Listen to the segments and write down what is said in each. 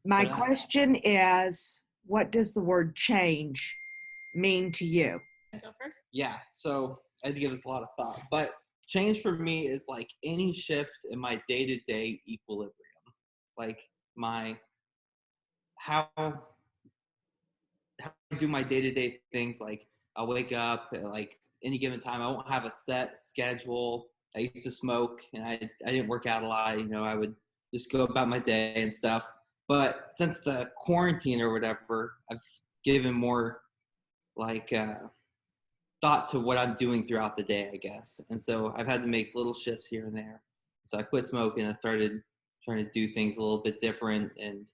My But question is, what does the word change mean to you? Go first. yeah, so I had to give this a lot of thought. But change for me is like any shift in my day-to-day equilibrium. Like my how I do my day-to-day things. Like I'll wake up at like any given time. I won't have a set schedule. I used to smoke and I didn't work out a lot. I would just go about my day and stuff. But since the quarantine or whatever, I've given more like thought to what I'm doing throughout the day, I guess. And so I've had to make little shifts here and there. So I quit smoking. I started trying to do things a little bit different, and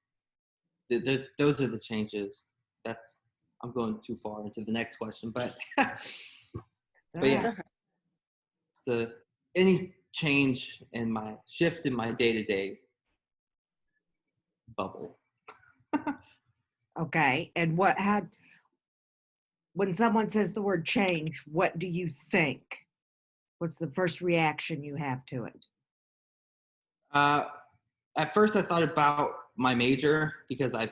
those are the changes. I'm going too far into the next question, but yeah. So any change in my shift in my day-to-day bubble. Okay. And when someone says the word change, what do you think? What's the first reaction you have to it? At first I thought about my major because I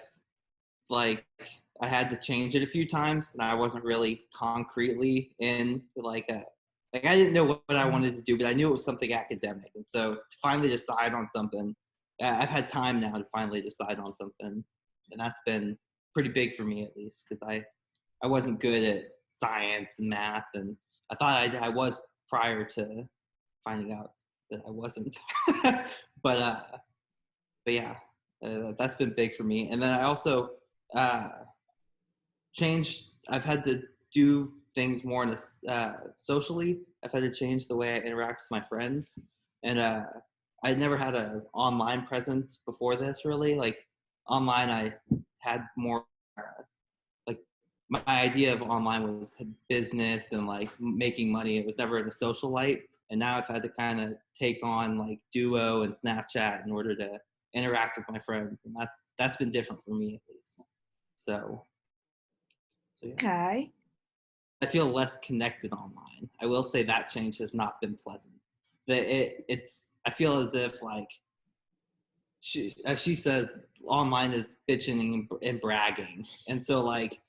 had to change it a few times and I wasn't really concretely in like I didn't know what I wanted to do, but I knew it was something academic. And so to finally decide on something, I've had time now to finally decide on something. And that's been pretty big for me, at least, because I wasn't good at science and math. And I thought I was prior to finding out that I wasn't. but yeah, that's been big for me. And then I also changed. I've had to do things more in socially. I've had to change the way I interact with my friends, and I never had an online presence before this. Really, like online, I had more. Like my idea of online was business and like making money. It was never in a social light, and now I've had to kind of take on like Duo and Snapchat in order to interact with my friends, and that's been different for me, at least. So yeah. Okay. I feel less connected online. I will say that change has not been pleasant. I feel as if like as she says, online is bitching and bragging, and so like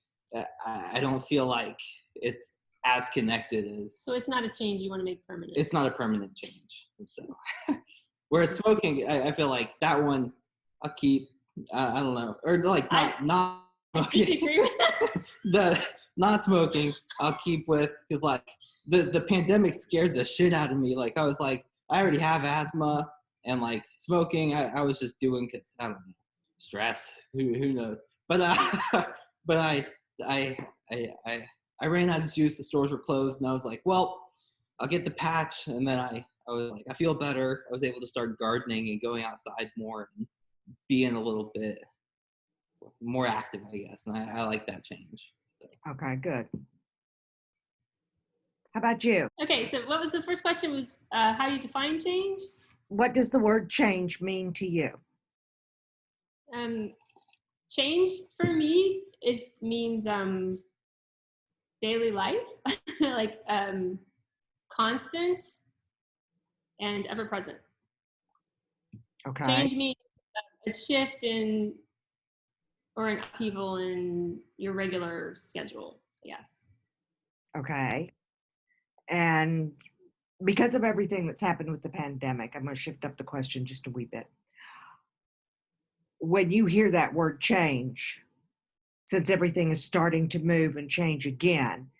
I don't feel like it's as connected as. So it's not a change you want to make permanent. It's not a permanent change. So whereas smoking, I feel like that one I'll keep. I don't know, or like not. I disagree with that. The not smoking I'll keep with, because like the pandemic scared the shit out of me. Like I was like, I already have asthma, and like smoking I was just doing because I don't know, stress, who knows. But but I ran out of juice. The stores were closed, and I was like, well, I'll get the patch. And then I was like, I feel better. I was able to start gardening and going outside more and being a little bit more active, I guess, and I like that change. So. Okay, good. How about you? Okay, so what was the first question? Was how you define change? What does the word change mean to you? Change for me means daily life, like constant and ever present. Okay. Change means a shift in or an upheaval in your regular schedule. Yes. Okay. And because of everything that's happened with the pandemic, I'm going to shift up the question just a wee bit. When you hear that word change, since everything is starting to move and change again,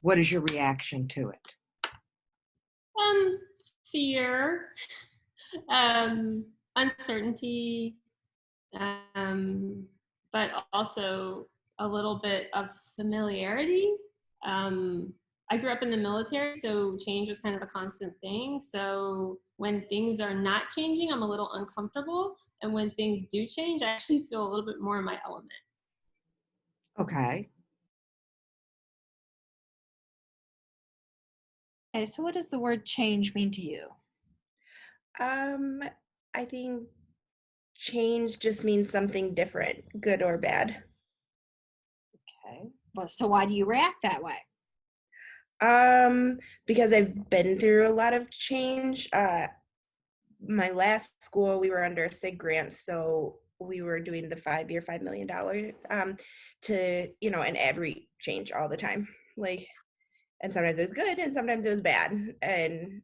what is your reaction to it? Fear, uncertainty, but also a little bit of familiarity. I grew up in the military, so change was kind of a constant thing. So when things are not changing, I'm a little uncomfortable. And when things do change, I actually feel a little bit more in my element. Okay. Okay, so what does the word change mean to you? I think change just means something different, good or bad. Okay. Well, so why do you react that way? Because I've been through a lot of change. My last school, we were under a SIG grant, so we were doing the 5-year, $5 million to, and every change all the time. Like, and sometimes it was good and sometimes it was bad. And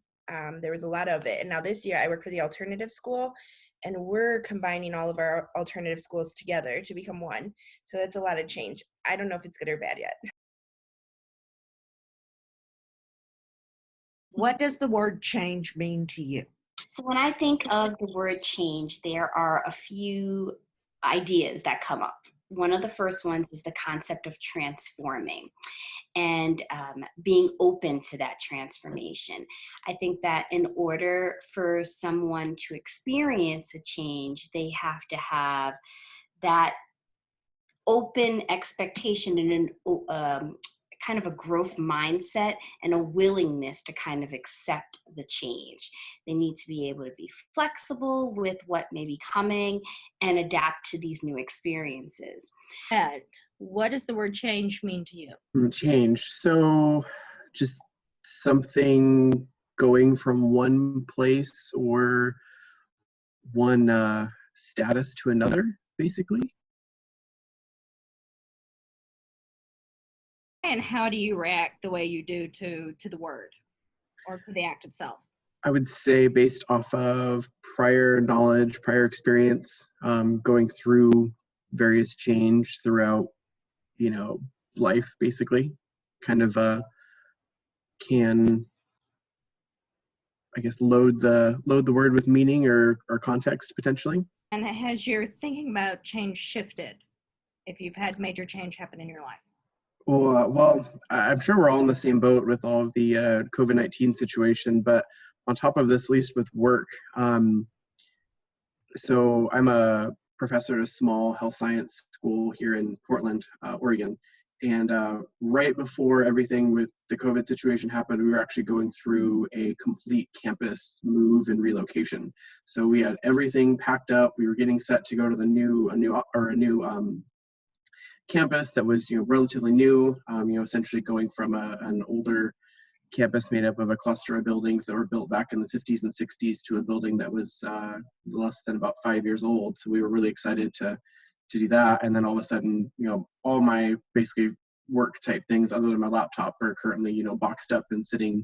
there was a lot of it. And now this year I work for the alternative school, and we're combining all of our alternative schools together to become one. So that's a lot of change. I don't know if it's good or bad yet. What does the word change mean to you? So when I think of the word change, there are a few ideas that come up. One of the first ones is the concept of transforming and being open to that transformation. I think that in order for someone to experience a change, they have to have that open expectation and kind of a growth mindset and a willingness to kind of accept the change. They need to be able to be flexible with what may be coming and adapt to these new experiences. Ed, what does the word change mean to you? Change. So just something going from one place or one status to another, basically. And how do you react the way you do to the word or to the act itself? I would say based off of prior knowledge, prior experience, going through various change throughout, life, basically, kind of can, I guess, load the word with meaning or context potentially. And has your thinking about change shifted if you've had major change happen in your life? Well, I'm sure we're all in the same boat with all of the COVID-19 situation, but on top of this, at least with work, so I'm a professor at a small health science school here in Portland, Oregon. And right before everything with the COVID situation happened, we were actually going through a complete campus move and relocation. So we had everything packed up. We were getting set to go to a new campus that was, relatively new. Essentially going from an older campus made up of a cluster of buildings that were built back in the 50s and 60s to a building that was less than about 5 years old. So we were really excited to do that. And then all of a sudden, all my basically work type things other than my laptop are currently, boxed up and sitting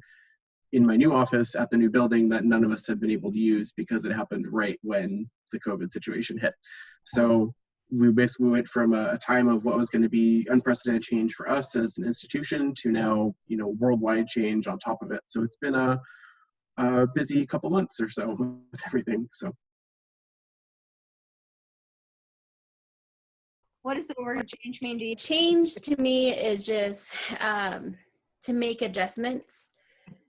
in my new office at the new building that none of us have been able to use because it happened right when the COVID situation hit. So we basically went from a time of what was going to be unprecedented change for us as an institution to now, worldwide change on top of it. So it's been a busy couple months or so with everything. So. What does the word change mean to you? Change to me is just to make adjustments.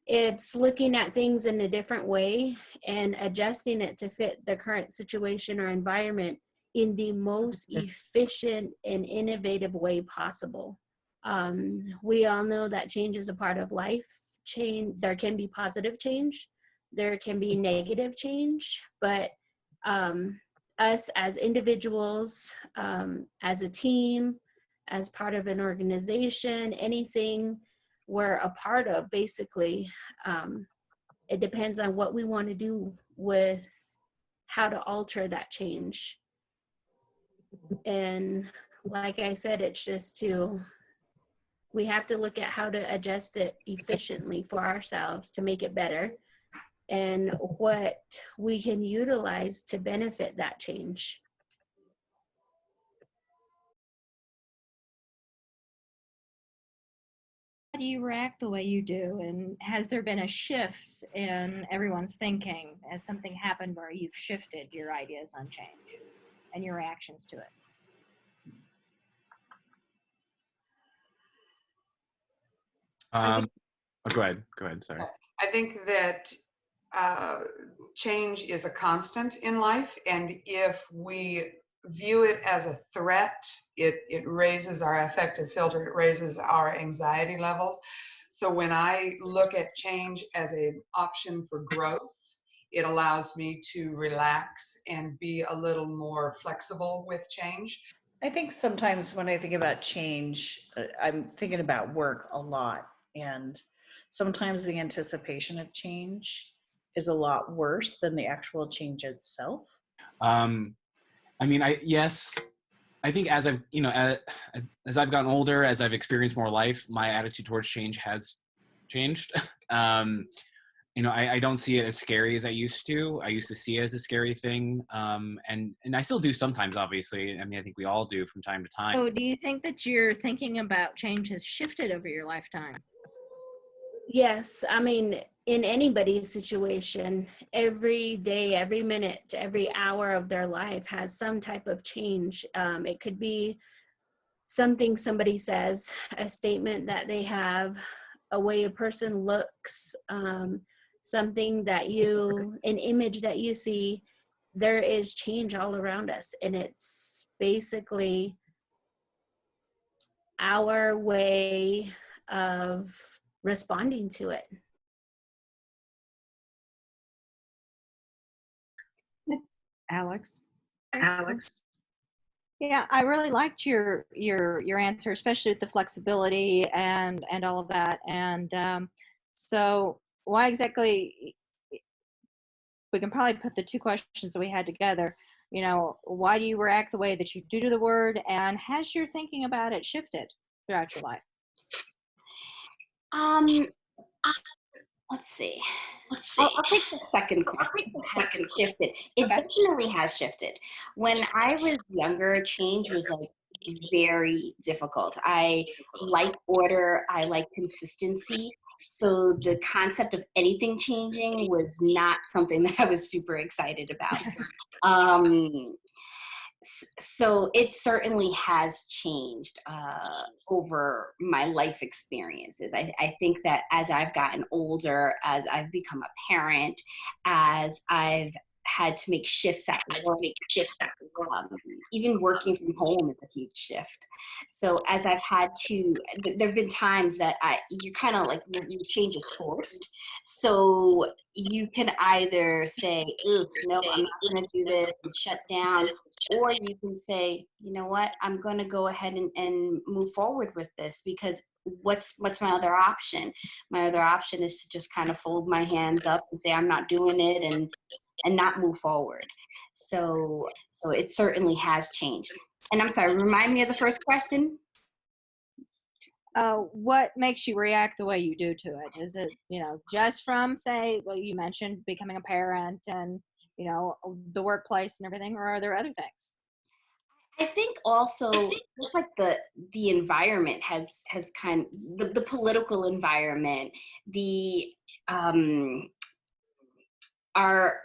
It's looking at things in a different way and adjusting it to fit the current situation or environment in the most efficient and innovative way possible. We all know that change is a part of life. There can be positive change, there can be negative change, but us as individuals, as a team, as part of an organization, anything we're a part of, basically, it depends on what we want to do with how to alter that change. And like I said, it's just we have to look at how to adjust it efficiently for ourselves to make it better and what we can utilize to benefit that change. How do you react the way you do? And has there been a shift in everyone's thinking? Has something happened where you've shifted your ideas on change and your reactions to it? Go ahead, sorry. I think that change is a constant in life, and if we view it as a threat, it raises our affective filter, it raises our anxiety levels. So when I look at change as an option for growth, it allows me to relax and be a little more flexible with change. I think sometimes when I think about change, I'm thinking about work a lot. And sometimes the anticipation of change is a lot worse than the actual change itself. I mean, yes, I think as I've, as I've gotten older, as I've experienced more life, my attitude towards change has changed. I don't see it as scary as I used to. I used to see it as a scary thing. And I still do sometimes, obviously. I mean, I think we all do from time to time. So do you think that your thinking about change has shifted over your lifetime? Yes, I mean, in anybody's situation, every day, every minute, every hour of their life has some type of change. It could be something somebody says, a statement that they have, a way a person looks, something that an image that you see. There is change all around us, and it's basically our way of responding to it. Alex? Yeah, I really liked your answer, especially with the flexibility and all of that. And so, why exactly? We can probably put the two questions that we had together. Why do you react the way that you do to the word, and has your thinking about it shifted throughout your life? Let's see. I'll take the second question. Shifted. It definitely has shifted. When I was younger, change was like very difficult. I like order. I like consistency. So the concept of anything changing was not something that I was super excited about. So it certainly has changed over my life experiences. I think that as I've gotten older, as I've become a parent, as I've had to make shifts at work, even working from home is a huge shift. So as I've had to, there have been times that you're kind of like, your change is forced. So you can either say, "Ooh, no, I'm not going to do this," and shut down, or you can say, "You know what, I'm going to go ahead and move forward with this, because what's my other option? My other option is to just kind of fold my hands up and say, I'm not doing it, and not move forward." So it certainly has changed. And I'm sorry, remind me of the first question. What makes you react the way you do to it? Is it, just from, say, well, you mentioned becoming a parent and, the workplace and everything, or are there other things? I think also just like the environment has kind of, the political environment, our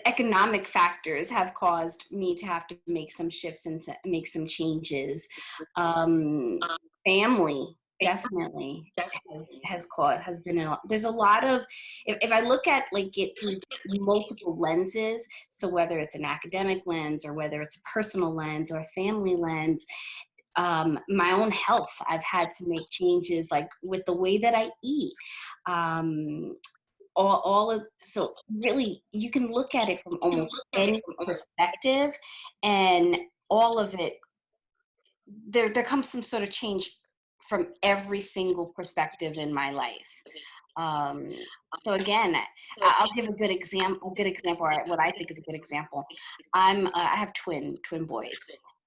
economic factors have caused me to have to make some shifts and make some changes. Family definitely has been there's a lot of, if I look at like it through multiple lenses, so whether it's an academic lens or whether it's a personal lens or a family lens, my own health, I've had to make changes like with the way that I eat. So really you can look at it from almost any perspective, and all of it, there comes some sort of change from every single perspective in my life. So again, I'll give a good example, or what I think is a good example. I have twin boys.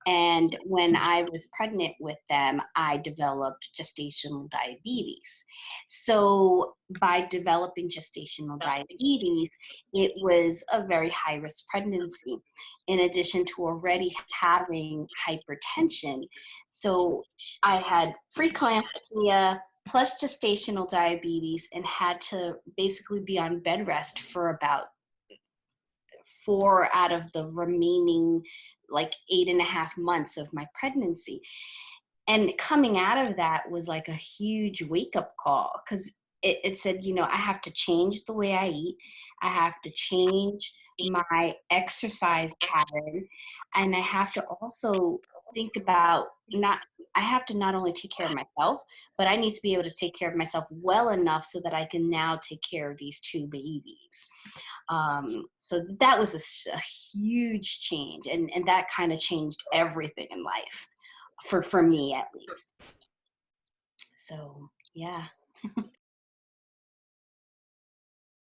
And when I was pregnant with them, I developed gestational diabetes. So by developing gestational diabetes, it was a very high-risk pregnancy, in addition to already having hypertension. So I had preeclampsia plus gestational diabetes and had to basically be on bed rest for about 4 out of the remaining like 8.5 months of my pregnancy. And coming out of that was like a huge wake up call, because it said, I have to change the way I eat. I have to change my exercise pattern. And I have to also think about I have to not only take care of myself, but I need to be able to take care of myself well enough so that I can now take care of these 2 babies. So that was a huge change, and that kind of changed everything in life for me, at least. So yeah.